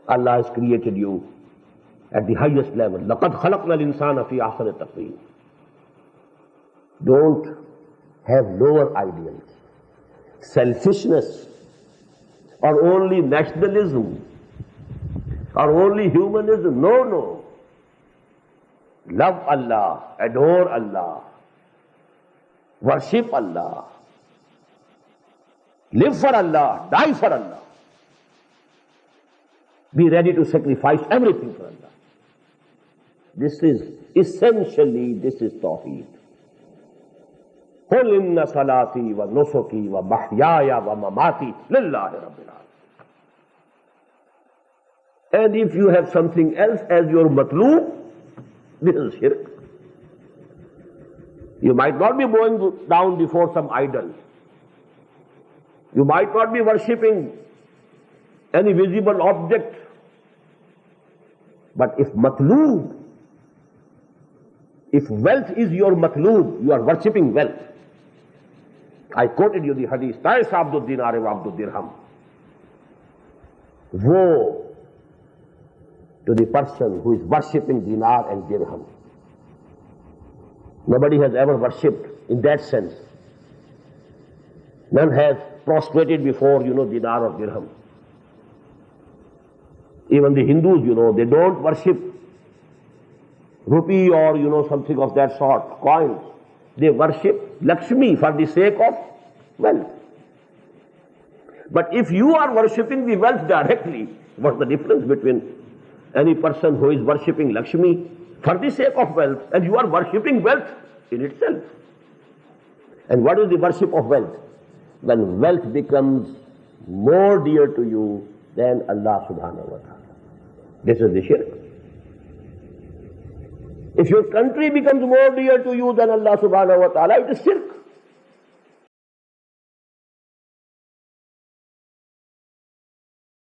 Allah has created you at the highest level. لَقَدْ خَلَقْنَا الْإِنسَانَ فِي أَحْسَنِ تَقْوِيمٍ. Don't have lower ideals. Selfishness or only nationalism or only humanism. No, no. Love Allah, adore Allah, worship Allah, live for Allah, die for Allah. Be ready to sacrifice everything for Allah. This is essentially, this is Tawheed. قُلْ إِنَّ صَلَاتِي وَنُسُكِي وَمَحْيَايَ وَمَمَاتِي لِلَّهِ رَبِّ الْعَالَمِينَ. And if you have something else as your matloob, this is shirk. You might not be bowing down before some idol. You might not be worshipping any visible object. But if matloob, if wealth is your matloob, you are worshipping wealth. I quoted you the hadith, Ta'is Abdul Dinar wa Abdul Dirham. Woe to the person who is worshipping dinar and dirham. Nobody has ever worshipped in that sense. None has prostrated before, dinar or dirham. Even the Hindus, they don't worship rupee or, something of that sort, coins. They worship Lakshmi for the sake of wealth. But if you are worshipping the wealth directly, what's the difference between any person who is worshipping Lakshmi for the sake of wealth and you are worshipping wealth in itself? And what is the worship of wealth? When wealth becomes more dear to you than Allah subhanahu wa ta'ala. This is the shirk. If your country becomes more dear to you than Allah subhanahu wa ta'ala, it is shirk.